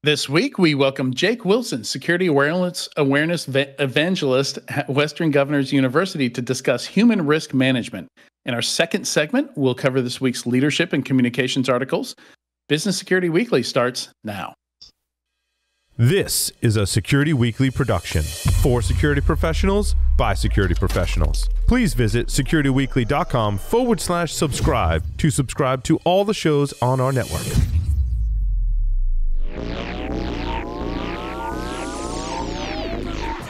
This week, we welcome Jake Wilson, Security Awareness Evangelist at Western Governors University, to discuss human risk management. In our second segment, we'll cover this week's leadership and communications articles. Business Security Weekly starts now. This is a Security Weekly production for security professionals by security professionals. Please visit securityweekly.com/subscribe to subscribe to all the shows on our network.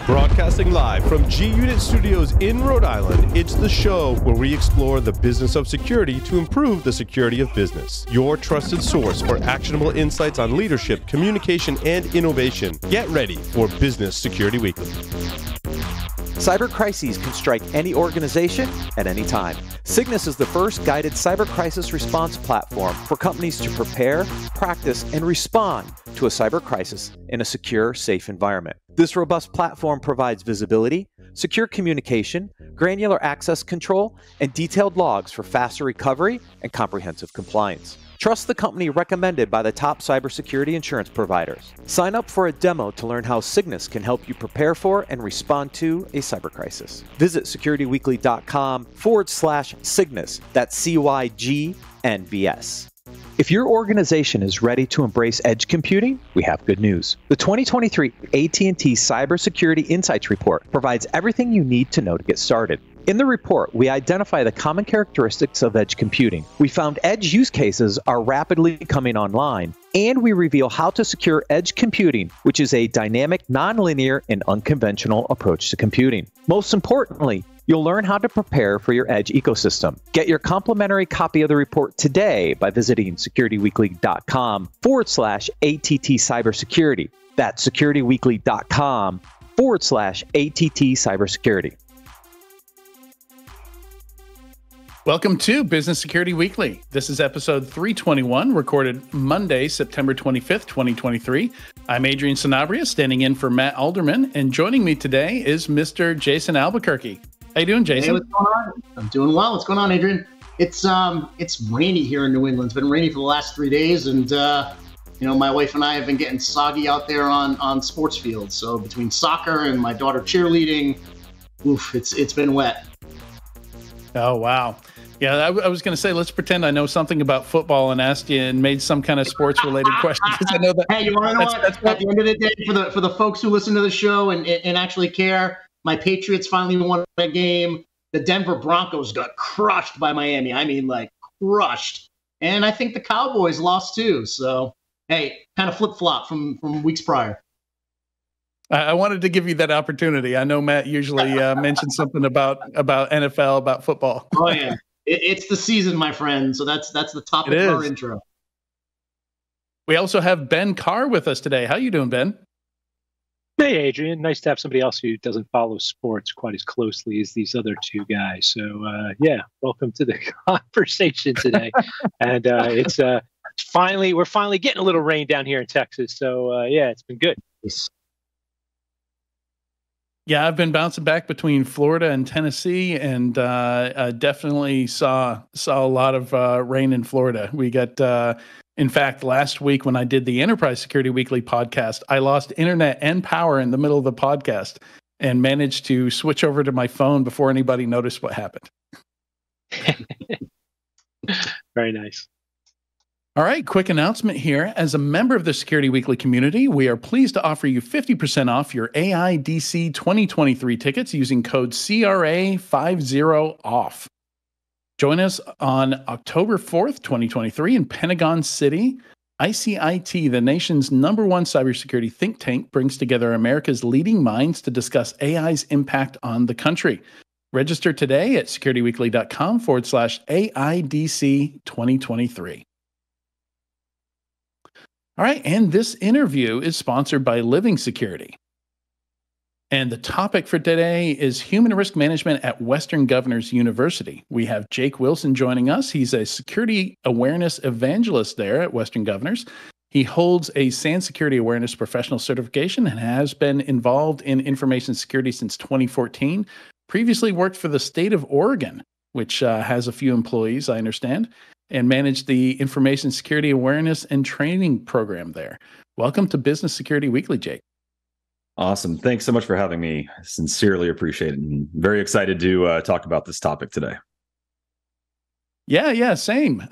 Broadcasting live from G-Unit Studios in Rhode Island, it's the show where we explore the business of security to improve the security of business. Your trusted source for actionable insights on leadership, communication, and innovation. Get ready for Business Security Weekly. Cyber crises can strike any organization at any time. Cygnus is the first guided cyber crisis response platform for companies to prepare, practice, and respond to a cyber crisis in a secure, safe environment. This robust platform provides visibility, secure communication, granular access control, and detailed logs for faster recovery and comprehensive compliance. Trust the company recommended by the top cybersecurity insurance providers. Sign up for a demo to learn how Cygnus can help you prepare for and respond to a cyber crisis. Visit securityweekly.com/Cygnus. That's CYGNBS. If your organization is ready to embrace edge computing, we have good news. The 2023 AT&T Cybersecurity Insights Report provides everything you need to know to get started. In the report, we identify the common characteristics of edge computing. We found edge use cases are rapidly coming online, and we reveal how to secure edge computing, which is a dynamic, nonlinear, and unconventional approach to computing. Most importantly, you'll learn how to prepare for your edge ecosystem. Get your complimentary copy of the report today by visiting securityweekly.com/ATT Cybersecurity. That's securityweekly.com/ATT Cybersecurity. Welcome to Business Security Weekly. This is episode 321, recorded Monday, September 25th, 2023. I'm Adrian Sanabria, standing in for Matt Alderman, and joining me today is Mr. Jason Albuquerque. How you doing, Jason? Hey, what's going on? I'm doing well. What's going on, Adrian? It's rainy here in New England. It's been rainy for the last 3 days, and my wife and I have been getting soggy out there on sports fields. So between soccer and my daughter cheerleading, it's been wet. Oh, wow. Yeah, I was going to say, let's pretend I know something about football and asked you and made some kind of sports-related question. I know that. Hey, you want to know what? At the end of the day, for the folks who listen to the show and actually care, my Patriots finally won a game. The Denver Broncos got crushed by Miami. I mean, like, crushed. And I think the Cowboys lost too. So, hey, kind of flip-flop from weeks prior. I wanted to give you that opportunity. I know Matt usually mentions something about NFL, about football. Oh, yeah. It's the season, my friend. So that's the topic of our intro. We also have Ben Carr with us today. How you doing, Ben? Hey, Adrian. Nice to have somebody else who doesn't follow sports quite as closely as these other two guys. So, welcome to the conversation today. And we're finally getting a little rain down here in Texas. So, it's been good. Yeah, I've been bouncing back between Florida and Tennessee, and I definitely saw a lot of rain in Florida. We got, in fact, last week when I did the Enterprise Security Weekly podcast, I lost internet and power in the middle of the podcast and managed to switch over to my phone before anybody noticed what happened. Very nice. All right, quick announcement here. As a member of the Security Weekly community, we are pleased to offer you 50% off your AIDC 2023 tickets using code CRA50OFF. Join us on October 4th, 2023 in Pentagon City. ICIT, the nation's #1 cybersecurity think tank, brings together America's leading minds to discuss AI's impact on the country. Register today at securityweekly.com/AIDC 2023. All right, and this interview is sponsored by Living Security. And the topic for today is human risk management at Western Governors University. We have Jake Wilson joining us. He's a security awareness evangelist there at Western Governors. He holds a SAN Security Awareness Professional Certification and has been involved in information security since 2014. Previously worked for the state of Oregon, which has a few employees, I understand, and managed the Information Security Awareness and Training program there. Welcome to Business Security Weekly, Jake. Awesome. Thanks so much for having me. I sincerely appreciate it. And very excited to talk about this topic today. Yeah, same.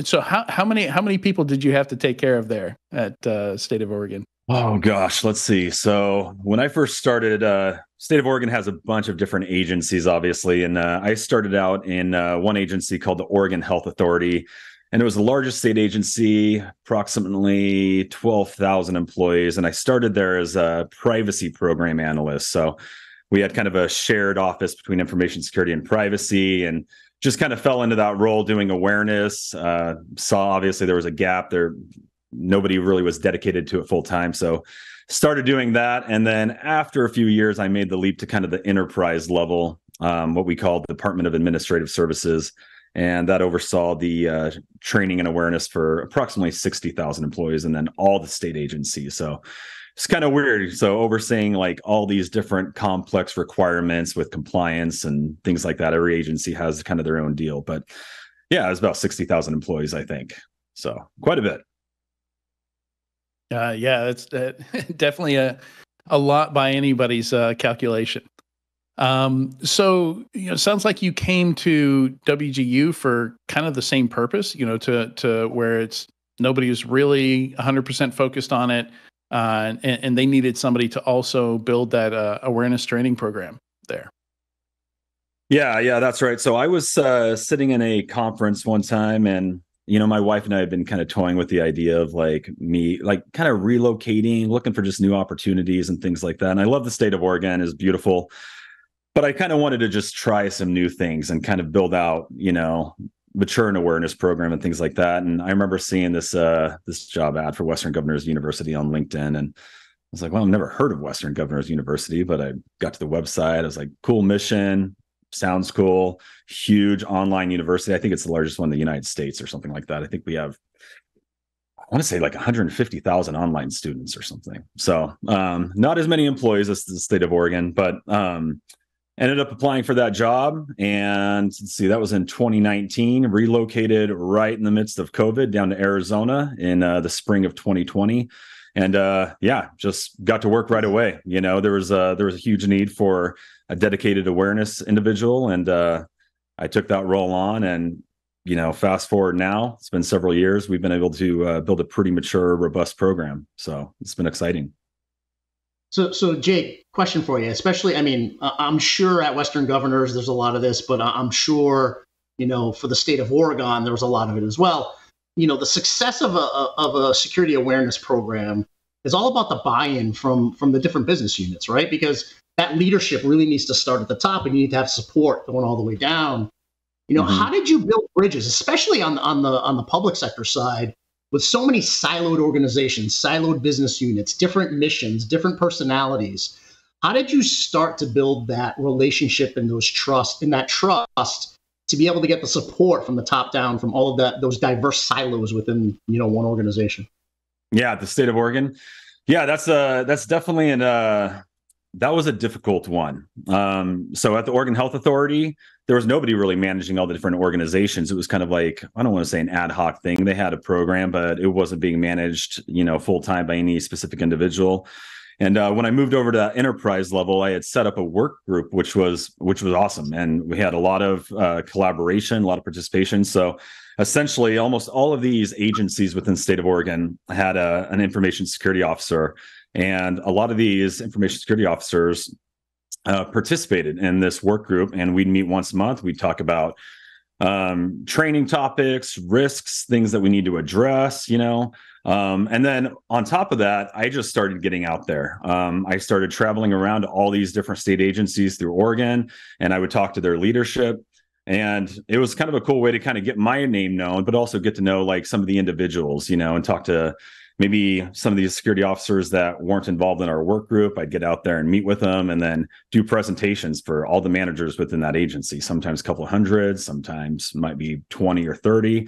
So how many people did you have to take care of there at State of Oregon? Oh gosh, let's see. So when I first started, State of Oregon has a bunch of different agencies, obviously, and I started out in one agency called the Oregon Health Authority, and it was the largest state agency, approximately 12,000 employees, and I started there as a privacy program analyst. So we had kind of a shared office between information security and privacy, and just kind of fell into that role doing awareness. Saw obviously there was a gap there. Nobody really was dedicated to it full time. So started doing that. And then after a few years, I made the leap to kind of the enterprise level, what we call the Department of Administrative Services. And that oversaw the training and awareness for approximately 60,000 employees and then all the state agencies. So it's kind of weird. So overseeing like all these different complex requirements with compliance and things like that. Every agency has kind of their own deal. But yeah, it was about 60,000 employees, I think. So quite a bit. Yeah, that's definitely a lot by anybody's calculation. So, sounds like you came to WGU for kind of the same purpose, to where it's nobody was really 100% focused on it. And they needed somebody to also build that awareness training program there. Yeah, that's right. So I was sitting in a conference one time, and my wife and I have been kind of toying with the idea of me kind of relocating, looking for just new opportunities and things like that. And I love the state of Oregon, is beautiful, but I kind of wanted to just try some new things and kind of build out, mature and awareness program and things like that. And I remember seeing this job ad for Western Governors University on LinkedIn, and I was like, well, I've never heard of Western Governors University, but I got to the website. I was like, cool mission, sounds cool, huge online university. I think it's the largest one in the United States or something like that. I think we have, I want to say 150,000 online students or something. So not as many employees as the state of Oregon, but ended up applying for that job. And let's see, that was in 2019, relocated right in the midst of COVID down to Arizona in the spring of 2020. And just got to work right away. There was a huge need for a dedicated awareness individual. And I took that role on, and, fast forward now, it's been several years. We've been able to build a pretty mature, robust program. So it's been exciting. So Jake, question for you, especially, I'm sure at Western Governors, there's a lot of this, but I'm sure, for the state of Oregon, there was a lot of it as well. The success of a security awareness program is all about the buy-in from the different business units, right? Because that leadership really needs to start at the top, and you need to have support going all the way down. How did you build bridges, especially on the public sector side, with so many siloed organizations, siloed business units, different missions, different personalities? How did you start to build that relationship and that trust to be able to get the support from the top down from all of those diverse silos within one organization? Yeah, the state of Oregon. Yeah, that's definitely that was a difficult one. So at the Oregon Health Authority, there was nobody really managing all the different organizations. It was kind of like, I don't want to say an ad hoc thing. They had a program, but it wasn't being managed, full time by any specific individual. And when I moved over to that enterprise level, I had set up a work group, which was awesome. And we had a lot of collaboration, a lot of participation. So essentially, almost all of these agencies within the state of Oregon had an information security officer. And a lot of these information security officers participated in this work group. And we'd meet once a month. We'd talk about training topics, risks, things that we need to address, and then on top of that, I just started getting out there. I started traveling around to all these different state agencies through Oregon, and I would talk to their leadership. And it was kind of a cool way to kind of get my name known, but also get to know some of the individuals, and talk to maybe some of these security officers that weren't involved in our work group. I'd get out there and meet with them and then do presentations for all the managers within that agency, sometimes a couple of hundred, sometimes might be 20 or 30,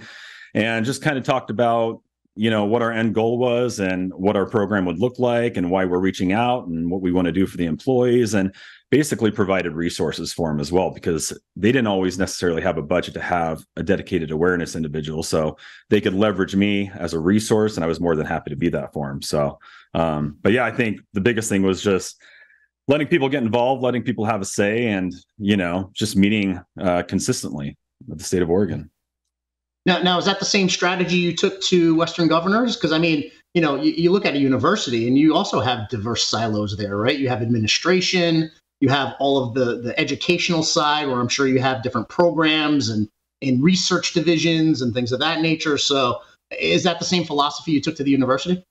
and just kind of talked about, what our end goal was and what our program would look like and why we're reaching out and what we want to do for the employees, and basically provided resources for them as well, because they didn't always necessarily have a budget to have a dedicated awareness individual. So they could leverage me as a resource, and I was more than happy to be that for them. So, but yeah, I think the biggest thing was just letting people get involved, letting people have a say, and, just meeting consistently with the state of Oregon. Now, is that the same strategy you took to Western Governors? Because, I mean, you look at a university and you also have diverse silos there, right? You have administration, you have all of the educational side, where I'm sure you have different programs and research divisions and things of that nature. So is that the same philosophy you took to the university?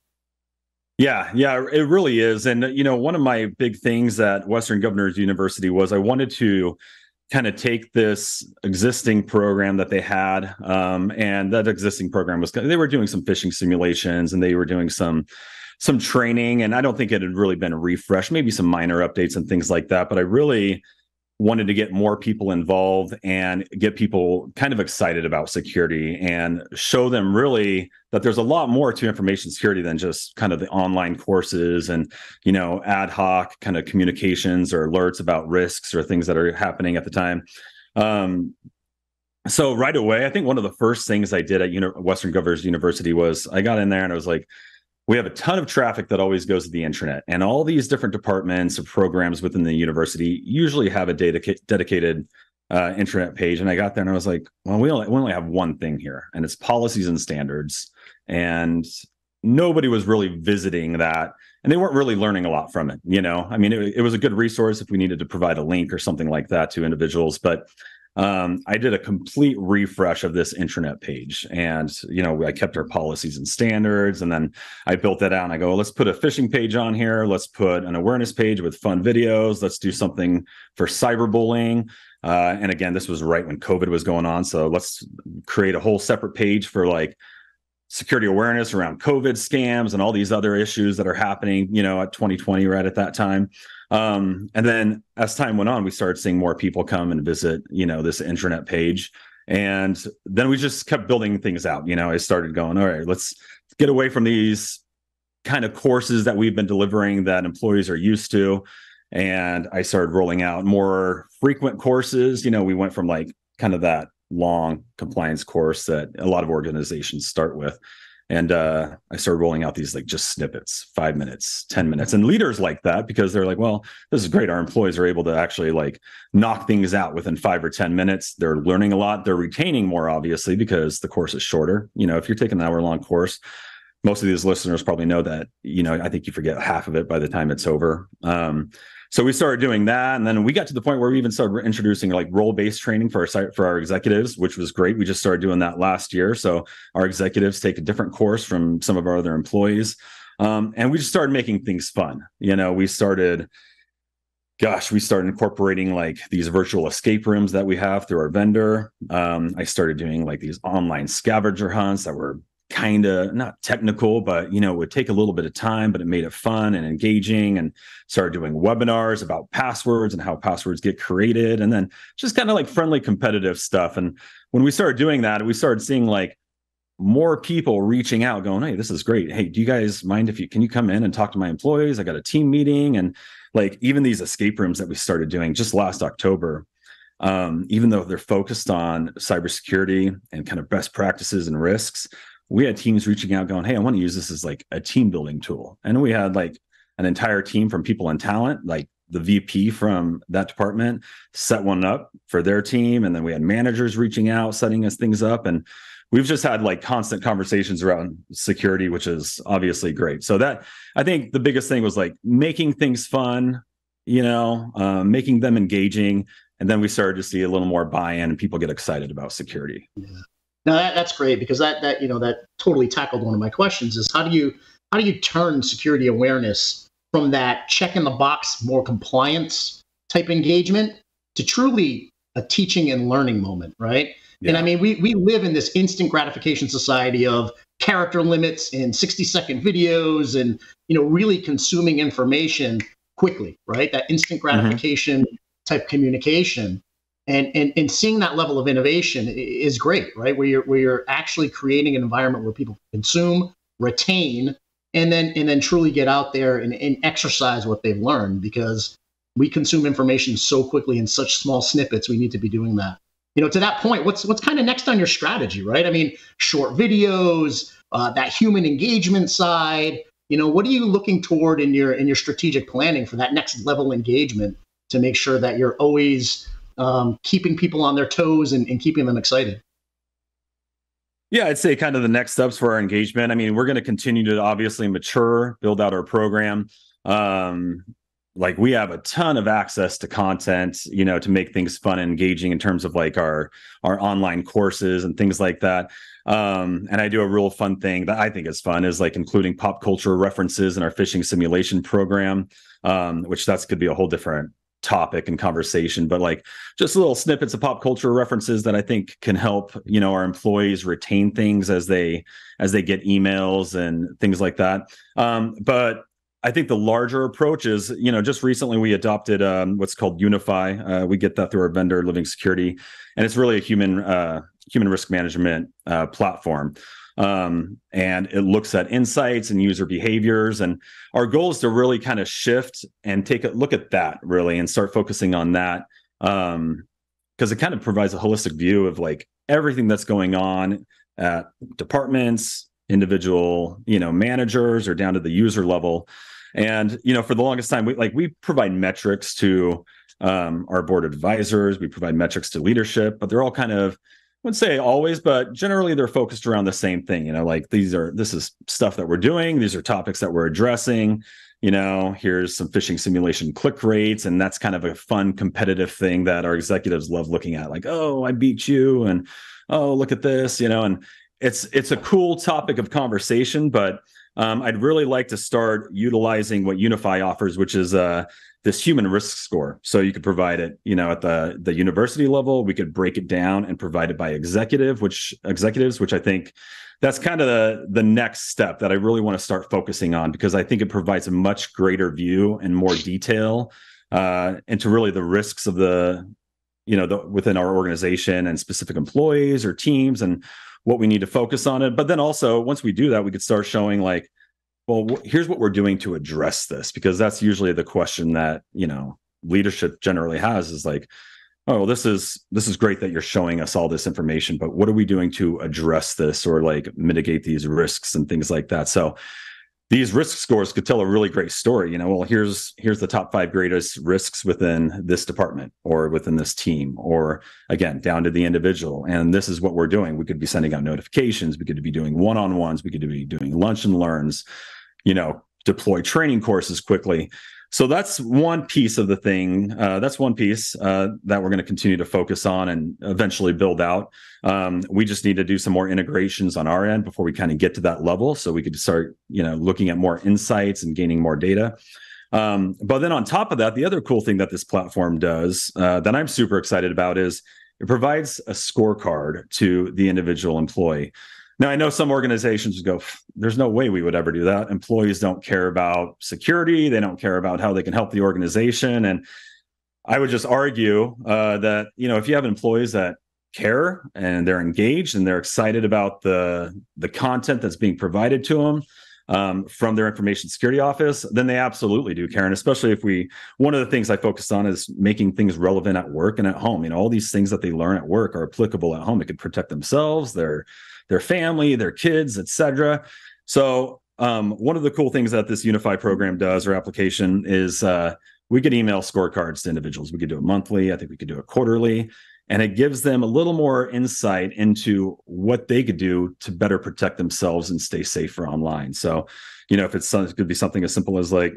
Yeah, it really is. And, one of my big things at Western Governors University was I wanted to kind of take this existing program that they had, and that existing program was, they were doing some phishing simulations and they were doing some training, and I don't think it had really been refreshed, maybe some minor updates and things like that, but I really wanted to get more people involved and get people kind of excited about security and show them really that there's a lot more to information security than just kind of the online courses and, ad hoc kind of communications or alerts about risks or things that are happening at the time. So right away, I think one of the first things I did at Western Governors University was I got in there and I was like, we have a ton of traffic that always goes to the internet, and all these different departments or programs within the university usually have a dedicated internet page. And I got there and I was like, well, we only have one thing here, and it's policies and standards. And nobody was really visiting that, and they weren't really learning a lot from it. I mean, it was a good resource if we needed to provide a link or something like that to individuals, but I did a complete refresh of this intranet page, and I kept our policies and standards, and then I built that out. And I go, let's put a phishing page on here. Let's put an awareness page with fun videos. Let's do something for cyberbullying. And again, this was right when COVID was going on, so let's create a whole separate page for like security awareness around COVID scams and all these other issues that are happening, at 2020, right at that time. And then as time went on, we started seeing more people come and visit, this intranet page. And then we just kept building things out. I started going, all right, let's get away from these kind of courses that we've been delivering that employees are used to. And I started rolling out more frequent courses. We went from like kind of that long compliance course that a lot of organizations start with. And I started rolling out these like just snippets, 5 minutes, 10 minutes. And leaders like that because they're like, well, this is great. Our employees are able to actually like knock things out within 5 or 10 minutes. They're learning a lot. They're retaining more, obviously, because the course is shorter. If you're taking an hour-long course, most of these listeners probably know that, I think you forget half of it by the time it's over. So we started doing that, and then we got to the point where we even started introducing like role-based training for our executives, which was great. We just started doing that last year. So our executives take a different course from some of our other employees, and we just started making things fun. We started incorporating like these virtual escape rooms that we have through our vendor. I started doing like these online scavenger hunts that were kind of not technical, but it would take a little bit of time, but it made it fun and engaging, and started doing webinars about passwords and how passwords get created, and then just kind of like friendly competitive stuff. And when we started doing that, we started seeing like more people reaching out going, hey, this is great. Hey, do you guys mind can you come in and talk to my employees? I got a team meeting. And like even these escape rooms that we started doing just last October, even though they're focused on cybersecurity and kind of best practices and risks, we had teams reaching out going, hey, I want to use this as like a team building tool. And we had like an entire team from people and talent, like the VP from that department set one up for their team. And then we had managers reaching out, setting us things up. And we've just had like constant conversations around security, which is obviously great. So that, I think the biggest thing was like making things fun, making them engaging. And then we started to see a little more buy-in and people get excited about security. Yeah. Now that's great, because that totally tackled one of my questions: is how do you turn security awareness from that check in the box, more compliance type engagement to truly a teaching and learning moment, right? Yeah. And I mean, we live in this instant gratification society of character limits and 60-second videos, and really consuming information quickly, right? That instant gratification type communication. And seeing that level of innovation is great, right? Where you're actually creating an environment where people consume, retain, and then truly get out there and exercise what they've learned. Because we consume information so quickly in such small snippets. We need to be doing that. To that point, what's kind of next on your strategy, right? I mean, short videos, that human engagement side. What are you looking toward in your strategic planning for that next level engagement to make sure that you're always keeping people on their toes and keeping them excited? Yeah, I'd say kind of the next steps for our engagement. I mean, we're going to continue to obviously mature, build out our program. Like we have a ton of access to content, to make things fun and engaging in terms of like our online courses and things like that. And I do a real fun thing that I think is fun is like including pop culture references in our phishing simulation program, which could be a whole different topic and conversation, but like just little snippets of pop culture references that I think can help, our employees retain things as they get emails and things like that. But I think the larger approach is, just recently we adopted what's called Unify. We get that through our vendor, Living Security, and it's really a human risk management platform. And it looks at insights and user behaviors. And our goal is to really kind of shift and take a look at that really and start focusing on that. Because it kind of provides a holistic view of like everything that's going on at departments, individual, managers or down to the user level. And, for the longest time, we provide metrics to our board of advisors. We provide metrics to leadership, but they're all kind of, I wouldn't say always, but generally they're focused around the same thing. Like this is stuff that we're doing. These are topics that we're addressing. Here's some phishing simulation click rates. And that's kind of a fun competitive thing that our executives love looking at. Like, oh, I beat you. And oh, look at this, and it's a cool topic of conversation, but I'd really like to start utilizing what Unify offers, which is this human risk score. So you could provide it, at the university level. We could break it down and provide it by executives, which I think that's kind of the next step that I really want to start focusing on, because I think it provides a much greater view and more detail into really the risks of within our organization and specific employees or teams and what we need to focus on it. But then also once we do that, we could start showing like, well, here's what we're doing to address this, because that's usually the question that, leadership generally has is like, oh, this is great that you're showing us all this information, but what are we doing to address this or like mitigate these risks and things like that? So these risk scores could tell a really great story. Well, here's the top 5 greatest risks within this department or within this team, or again, down to the individual. And this is what we're doing. We could be sending out notifications. We could be doing one-on-ones. We could be doing lunch and learns, deploy training courses quickly. So that's one piece of the thing. That's one piece that we're going to continue to focus on and eventually build out. We just need to do some more integrations on our end before we kind of get to that level, so we could start, looking at more insights and gaining more data. But then on top of that, the other cool thing that this platform does that I'm super excited about is it provides a scorecard to the individual employee. Now, I know some organizations go, there's no way we would ever do that. Employees don't care about security. They don't care about how they can help the organization. And I would just argue that, if you have employees that care and they're engaged and they're excited about the content that's being provided to them from their information security office, then they absolutely do care. And especially if one of the things I focused on is making things relevant at work and at home. All these things that they learn at work are applicable at home. It could protect themselves, their family, their kids, etc. So one of the cool things that this Unify program does, or application, is we could email scorecards to individuals. We could do it monthly. I think we could do it quarterly. And it gives them a little more insight into what they could do to better protect themselves and stay safer online. So, if it could be something as simple as like,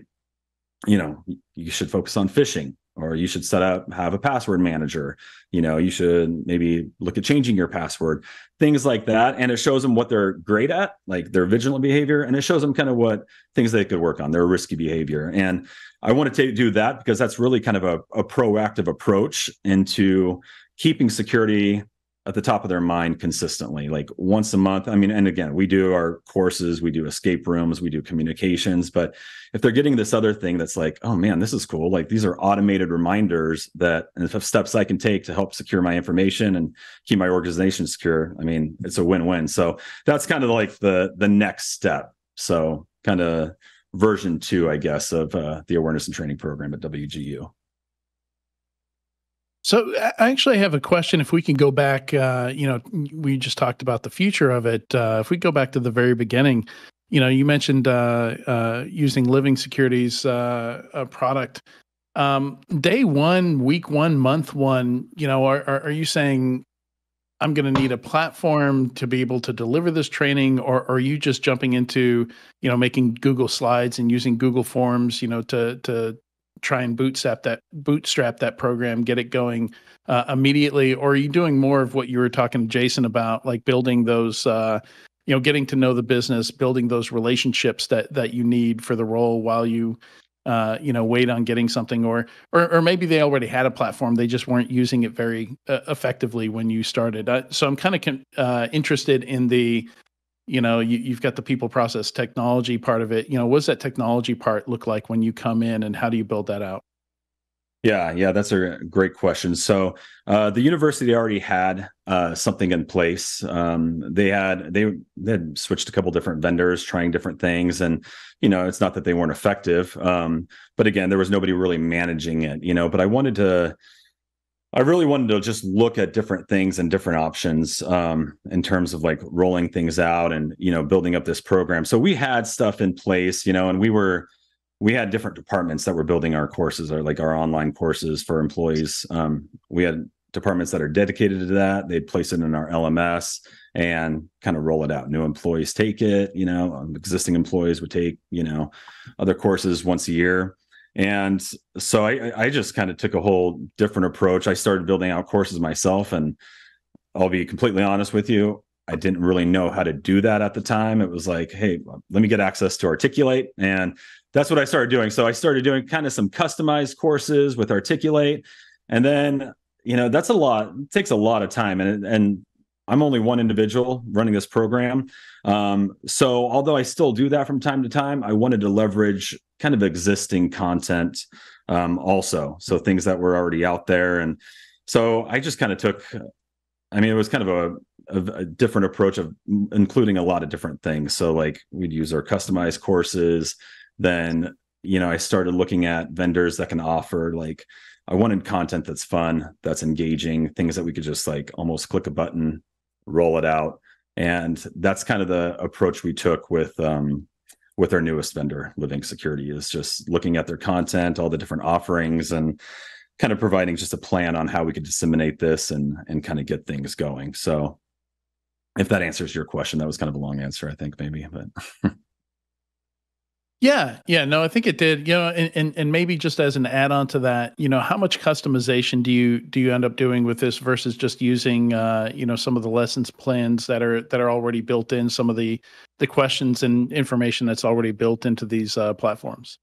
you should focus on phishing, or you should have a password manager. You should maybe look at changing your password, things like that. And it shows them what they're great at, like their vigilant behavior. And it shows them kind of what things they could work on, their risky behavior. And I want to do that because that's really kind of a proactive approach into keeping security at the top of their mind consistently, like once a month. And again, we do our courses, we do escape rooms, we do communications, but if they're getting this other thing that's like, oh man, this is cool. Like these are automated reminders that and steps I can take to help secure my information and keep my organization secure. It's a win-win. So that's kind of like the next step. So kind of version 2, I guess, of the awareness and training program at WGU. So I actually have a question. If we can go back, we just talked about the future of it. If we go back to the very beginning, you mentioned using Living Security's product. Day one, week one, month one, are you saying I'm going to need a platform to be able to deliver this training, or are you just jumping into, making Google Slides and using Google Forms, to try and bootstrap that program, get it going immediately? Or are you doing more of what you were talking to Jason about, like building those, getting to know the business, building those relationships that you need for the role while you, wait on getting something, or maybe they already had a platform, they just weren't using it very effectively when you started. So I'm kind of interested in the, you've got the people, process, technology part of it. What does that technology part look like when you come in, and how do you build that out? Yeah, that's a great question. So the university already had something in place. They had switched a couple different vendors, trying different things, and it's not that they weren't effective, but again, there was nobody really managing it. But I really wanted to just look at different things and different options in terms of like rolling things out and building up this program. So we had stuff in place, and we had different departments that were building our courses, or like our online courses for employees. We had departments that are dedicated to that. They'd place it in our LMS and kind of roll it out. New employees take it, existing employees would take, other courses once a year. And so I just kind of took a whole different approach. I started building out courses myself, and I'll be completely honest with you, I didn't really know how to do that at the time. It was like, hey, let me get access to Articulate. And that's what I started doing. So I started doing kind of some customized courses with Articulate. And then, that's a lot. It takes a lot of time. And I'm only one individual running this program. So although I still do that from time to time, I wanted to leverage kind of existing content also. So things that were already out there. And so I just kind of it was kind of a different approach of including a lot of different things. So like we'd use our customized courses. Then, I started looking at vendors that can offer, like, I wanted content that's fun, that's engaging, things that we could just like almost click a button, roll it out. And that's kind of the approach we took with our newest vendor, Living Security, is just looking at their content, all the different offerings, and kind of providing just a plan on how we could disseminate this and kind of get things going. So if that answers your question, that was kind of a long answer, I think, maybe, but Yeah, no, I think it did. And maybe just as an add-on to that, how much customization do you end up doing with this versus just using, some of the lessons plans that are already built in, some of the questions and information that's already built into these platforms?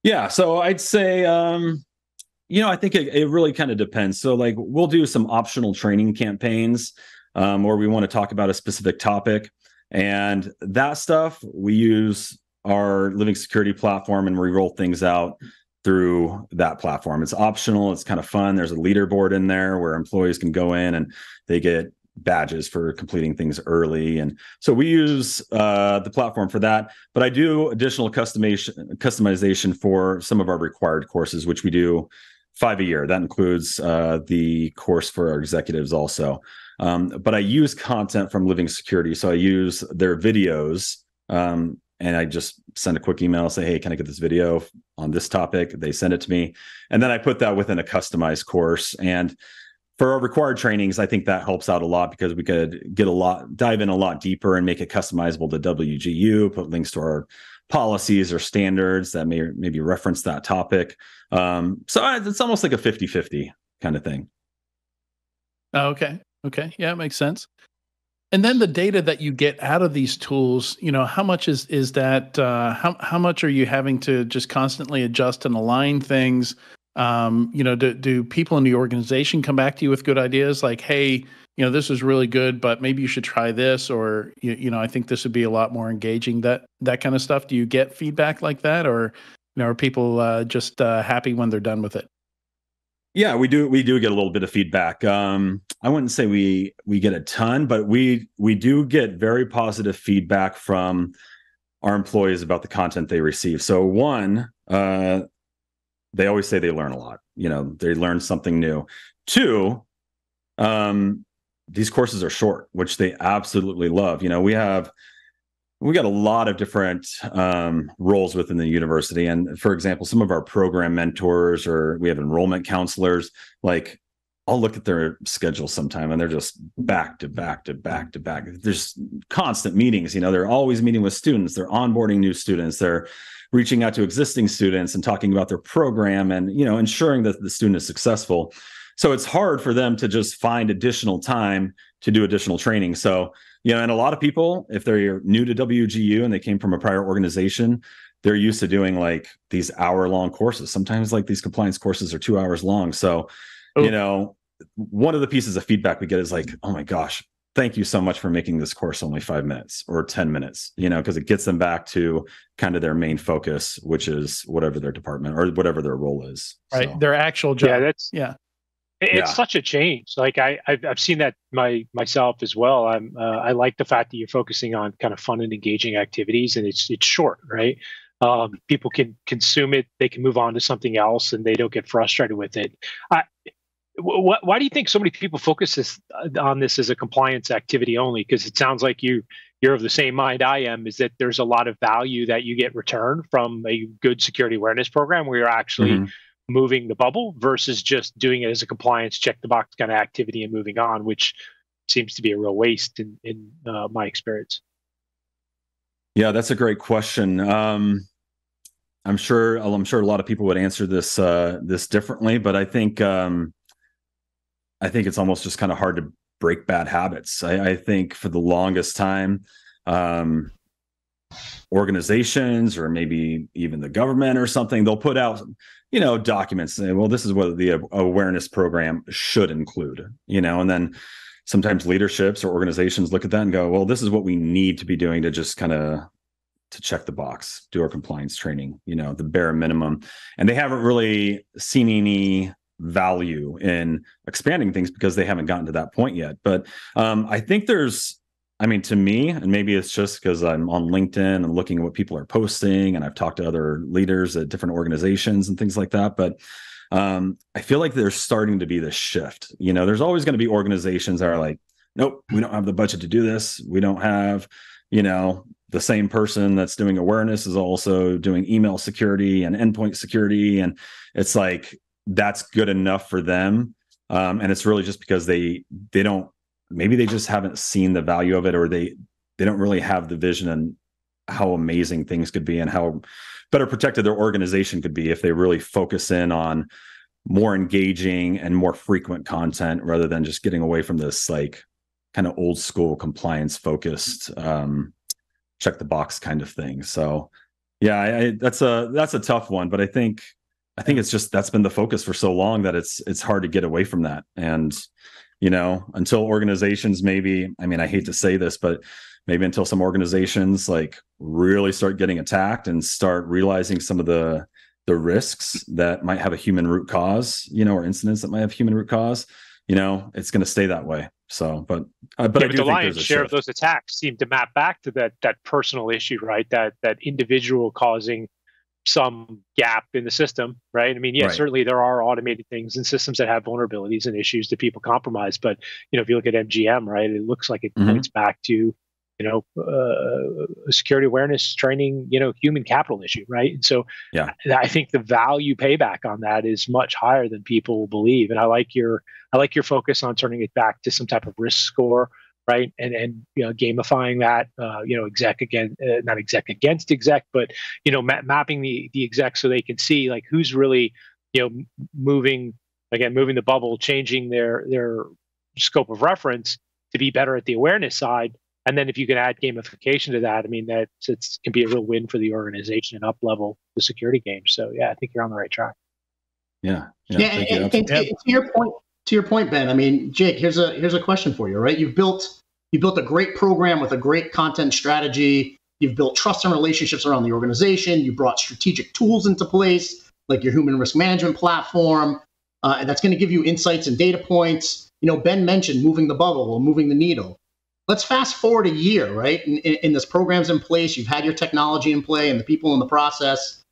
Yeah, so I'd say, I think it really kind of depends. So like we'll do some optional training campaigns where we want to talk about a specific topic, and that stuff we use our Living Security platform, and we roll things out through that platform. It's optional. It's kind of fun. There's a leaderboard in there where employees can go in and they get badges for completing things early. And so we use the platform for that. But I do additional customization for some of our required courses, which we do 5 a year. That includes the course for our executives also. But I use content from Living Security. So I use their videos, and I just send a quick email, say, hey, can I get this video on this topic? They send it to me. And then I put that within a customized course. And for our required trainings, I think that helps out a lot, because we could dive in a lot deeper and make it customizable to WGU, put links to our policies or standards that maybe reference that topic. So it's almost like a 50-50 kind of thing. Okay. Yeah, it makes sense. And then the data that you get out of these tools, how much is that? How much are you having to just constantly adjust and align things? Do people in the organization come back to you with good ideas, like, hey, this is really good, but maybe you should try this, or I think this would be a lot more engaging. That kind of stuff. Do you get feedback like that, or are people just happy when they're done with it? Yeah, we do get a little bit of feedback. I wouldn't say we get a ton, but we do get very positive feedback from our employees about the content they receive. So one, they always say they learn a lot. They learn something new. Two, these courses are short, which they absolutely love. We got a lot of different roles within the university. And for example, some of our program mentors, or we have enrollment counselors, like I'll look at their schedule sometime and they're just back to back to back to back. There's constant meetings. They're always meeting with students. They're onboarding new students. They're reaching out to existing students and talking about their program and, ensuring that the student is successful. So it's hard for them to just find additional time to do additional training. So, and a lot of people, if they're new to WGU and they came from a prior organization, they're used to doing like these hour-long courses. Sometimes like these compliance courses are 2 hours long. So, one of the pieces of feedback we get is like, oh my gosh, thank you so much for making this course only 5 minutes or 10 minutes, because it gets them back to kind of their main focus, which is whatever their department or whatever their role is. Right. So. Their actual job. Yeah. It's such a change. Like I've seen that myself as well. I like the fact that you're focusing on kind of fun and engaging activities, and it's short, right? People can consume it, they can move on to something else, and they don't get frustrated with it. Why do you think so many people focus on this as a compliance activity only? Because it sounds like you're of the same mind I am, is that there's a lot of value that you get returned from a good security awareness program where you're actually moving the bubble versus just doing it as a compliance check the box kind of activity and moving on, which seems to be a real waste in my experience. Yeah, that's a great question. I'm sure a lot of people would answer this differently, but I think it's almost just kind of hard to break bad habits. I think for the longest time, organizations or maybe even the government or something, they'll put out, documents saying, well, this is what the awareness program should include, and then sometimes leaderships or organizations look at that and go, well, this is what we need to be doing to just kind of to check the box, do our compliance training, the bare minimum. And they haven't really seen any value in expanding things because they haven't gotten to that point yet. But I think to me, and maybe it's just because I'm on LinkedIn and looking at what people are posting, and I've talked to other leaders at different organizations and things like that. But I feel like there's starting to be this shift. There's always going to be organizations that are like, nope, we don't have the budget to do this. We don't have, the same person that's doing awareness is also doing email security and endpoint security. And it's like, that's good enough for them. And it's really just because they don't, maybe they just haven't seen the value of it, or they don't really have the vision and how amazing things could be and how better protected their organization could be if they really focus in on more engaging and more frequent content rather than just getting away from this like kind of old school compliance focused check the box kind of thing. So yeah, that's a tough one, but I think it's just, that's been the focus for so long that it's hard to get away from that. And until organizations maybe, I hate to say this, but maybe until some organizations like really start getting attacked and start realizing some of the risks that might have a human root cause, or incidents that might have human root cause, it's going to stay that way. So, but I do think the lion's share of those attacks seem to map back to that personal issue, right? That individual causing some gap in the system, right? Right. Certainly there are automated things and systems that have vulnerabilities and issues that people compromise. But, if you look at MGM, right, it looks like it points back to, security awareness training, human capital issue, right? And so I think the value payback on that is much higher than people believe. And I like your focus on turning it back to some type of risk score, right? And gamifying that, exec again, not exec against exec, but mapping the exec so they can see like who's really moving the bubble, changing their scope of reference to be better at the awareness side. And then if you can add gamification to that, that can be a real win for the organization and up level the security game. So yeah, I think you're on the right track. Yeah. And to your point, Ben. Jake, here's a question for you. Right, you built a great program with a great content strategy. You've built trust and relationships around the organization. You brought strategic tools into place, like your human risk management platform, and that's going to give you insights and data points. Ben mentioned moving the bubble or moving the needle. Let's fast forward a year, right? And this program's in place. You've had your technology in play and the people in the process.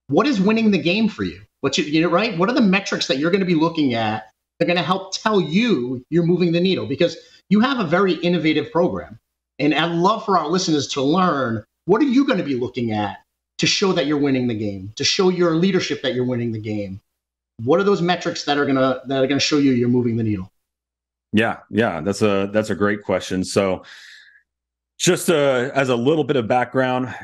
What is winning the game for you? Right? What are the metrics that you're going to be looking at that are going to help tell you you're moving the needle? Because you have a very innovative program. And I'd love for our listeners to learn, what are you going to be looking at to show that you're winning the game, to show your leadership that you're winning the game? What are those metrics that are gonna show you you're moving the needle? Yeah, that's a great question. So just as a little bit of background,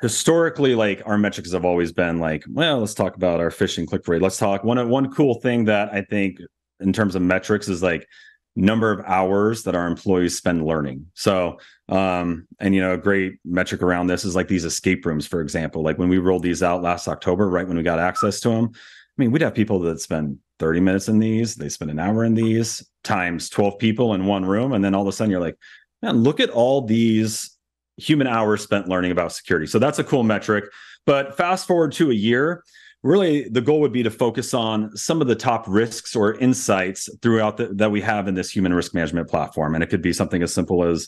historically, like our metrics have always been like, well, let's talk about our phishing click rate. Let's talk one cool thing that I think in terms of metrics is like number of hours that our employees spend learning. So, and a great metric around this is like these escape rooms, for example. Like when we rolled these out last October, right when we got access to them, I mean, we'd have people that spend 30 minutes in these, they spend an hour in these, times 12 people in one room. And then all of a sudden you're like, man, look at all these human hours spent learning about security. So that's a cool metric. But fast forward to a year, really the goal would be to focus on some of the top risks or insights throughout that we have in this human risk management platform. And it could be something as simple as,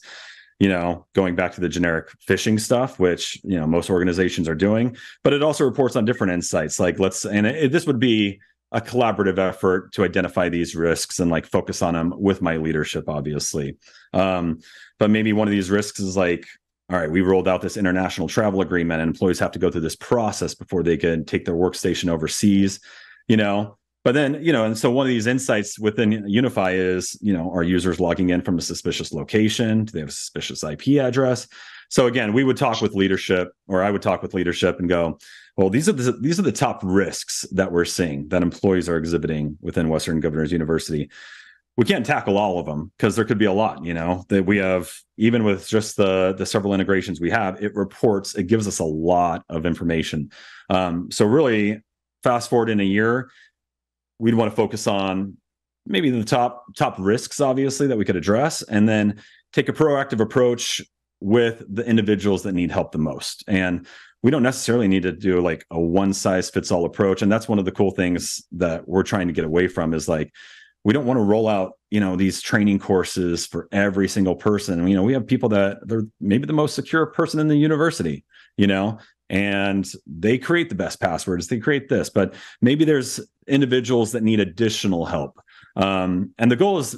going back to the generic phishing stuff, which, most organizations are doing, but it also reports on different insights. Like this would be a collaborative effort to identify these risks and like focus on them with my leadership, obviously. But maybe one of these risks is like, all right, we rolled out this international travel agreement and employees have to go through this process before they can take their workstation overseas, But then, and so one of these insights within Unify is, are users logging in from a suspicious location? Do they have a suspicious IP address? So again, we would talk with leadership, or I would talk with leadership and go, well, these are the top risks that we're seeing that employees are exhibiting within Western Governors University. We can't tackle all of them because there could be a lot, that we have, even with just the several integrations we have, it gives us a lot of information. So really fast forward in a year, we'd want to focus on maybe the top risks, obviously, that we could address, and then take a proactive approach with the individuals that need help the most. And we don't necessarily need to do like a one size fits all approach. And that's one of the cool things that we're trying to get away from is like, we don't want to roll out, these training courses for every single person. We have people that they're maybe the most secure person in the university, and they create the best passwords, they create this, but maybe there's individuals that need additional help. And the goal is,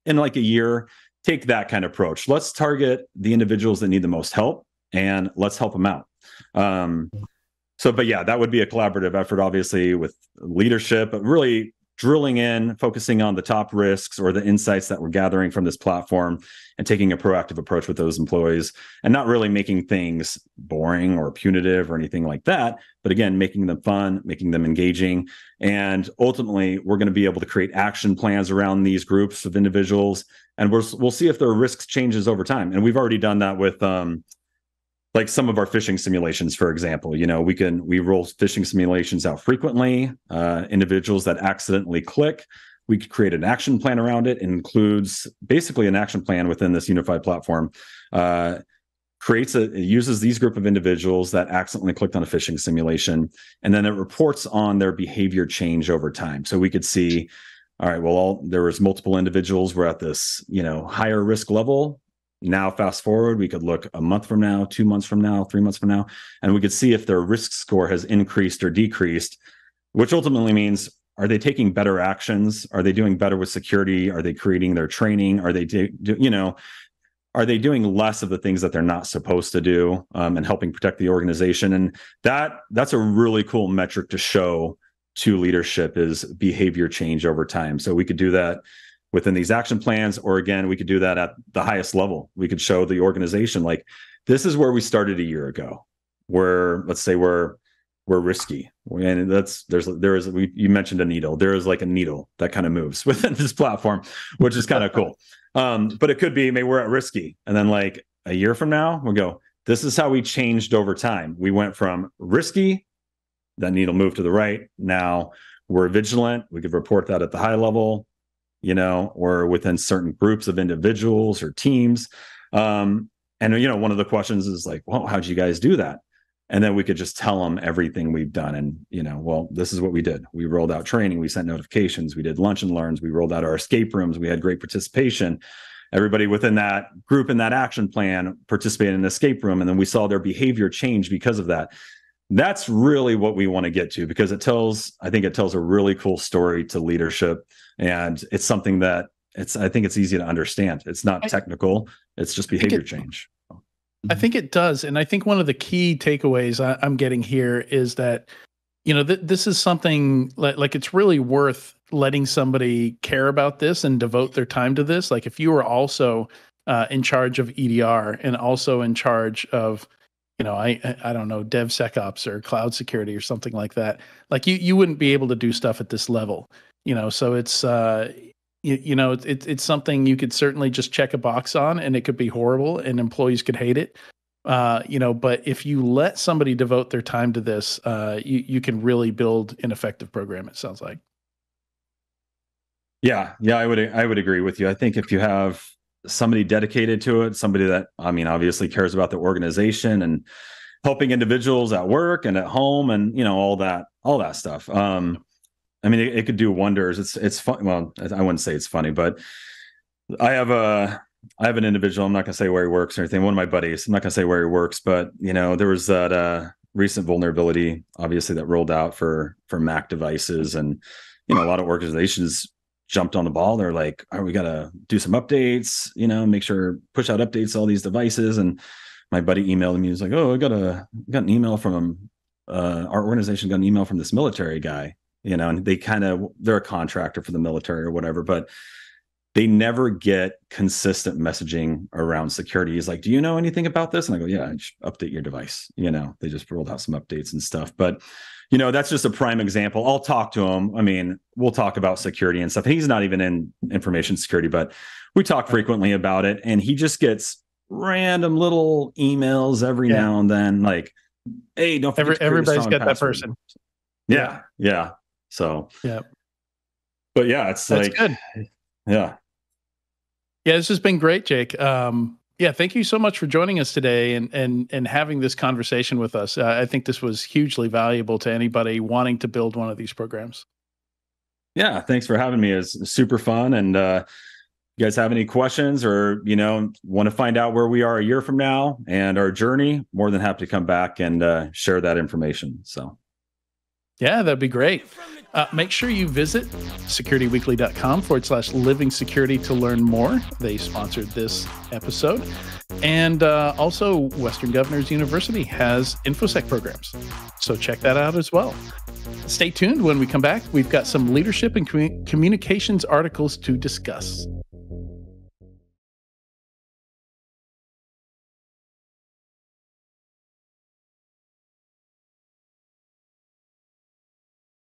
in like a year, take that kind of approach. Let's target the individuals that need the most help and let's help them out. But yeah, that would be a collaborative effort, obviously, with leadership, but really drilling in, focusing on the top risks or the insights that we're gathering from this platform and taking a proactive approach with those employees and not really making things boring or punitive or anything like that. But again, making them fun, making them engaging. And ultimately, we're going to be able to create action plans around these groups of individuals. And we'll see if their risks changes over time. And we've already done that with like some of our phishing simulations, for example. We roll phishing simulations out frequently. Individuals that accidentally click, we could create an action plan around it. It includes basically an action plan within this unified platform. It uses these group of individuals that accidentally clicked on a phishing simulation, and then it reports on their behavior change over time. So we could see, all right, well, there was multiple individuals were at this, higher risk level. Now, fast forward, we could look a month from now, 2 months from now, 3 months from now, and we could see if their risk score has increased or decreased, which ultimately means, are they taking better actions? Are they doing better with security? Are they creating their training? Are they are they doing less of the things that they're not supposed to do and helping protect the organization? And that's a really cool metric to show to leadership is behavior change over time. So we could do that within these action plans, or again, we could do that at the highest level. We could show the organization, like, this is where we started a year ago, where let's say we're risky. And you mentioned a needle. There is like a needle that kind of moves within this platform, which is kind of cool. But it could be, maybe we're at risky. And then like a year from now, we'll go, this is how we changed over time. We went from risky, that needle moved to the right. Now we're vigilant. We could report that at the high level, or within certain groups of individuals or teams. And, one of the questions is like, well, how'd you guys do that? And then we could just tell them everything we've done. And, well, this is what we did. We rolled out training. We sent notifications. We did lunch and learns. We rolled out our escape rooms. We had great participation. Everybody within that group in that action plan participated in the escape room. And then we saw their behavior change because of that. that's really what we want to get to, because I think it tells a really cool story to leadership, and it's something that I think it's easy to understand. It's not technical. It's just behavior change. I think it does. And I think one of the key takeaways I'm getting here is that, this is something like it's really worth letting somebody care about this and devote their time to this. Like if you were also in charge of EDR and also in charge of, I don't know, DevSecOps or cloud security or something like that, like you wouldn't be able to do stuff at this level, so it's, it's something you could certainly just check a box on, and it could be horrible and employees could hate it. But if you let somebody devote their time to this, you can really build an effective program, it sounds like. Yeah, I would agree with you. I think if you have somebody dedicated to it, somebody that, obviously cares about the organization and helping individuals at work and at home and, all that stuff. It could do wonders. It's fun. Well, I wouldn't say it's funny, but I have an individual. I'm not going to say where he works or anything. One of my buddies. I'm not going to say where he works, but there was that recent vulnerability, obviously, that rolled out for Mac devices, and a lot of organizations jumped on the ball. They're like, "All right, we got to do some updates. Make sure push out updates to all these devices." And my buddy emailed me. He was like, "Oh, I got an email from our organization. Got an email from this military guy." And they're a contractor for the military or whatever, but they never get consistent messaging around security. He's like, "Do you know anything about this?" And I go, "Yeah, just update your device." They just rolled out some updates and stuff. But, that's just a prime example. I'll talk to him. We'll talk about security and stuff. He's not even in information security, but we talk frequently about it. And he just gets random little emails every now and then, like, "Hey, don't forget everybody's got password." that person. Yeah. So, yeah. But yeah, it's That's like, good. Yeah, this has been great, Jake. Thank you so much for joining us today and having this conversation with us. I think this was hugely valuable to anybody wanting to build one of these programs. Yeah, thanks for having me. It's super fun. And you guys have any questions or, want to find out where we are a year from now and our journey, more than happy to come back and share that information. So. Yeah, that'd be great. Make sure you visit securityweekly.com/living security to learn more. They sponsored this episode. And also, Western Governors University has InfoSec programs. So check that out as well. Stay tuned when we come back. We've got some leadership and communications articles to discuss.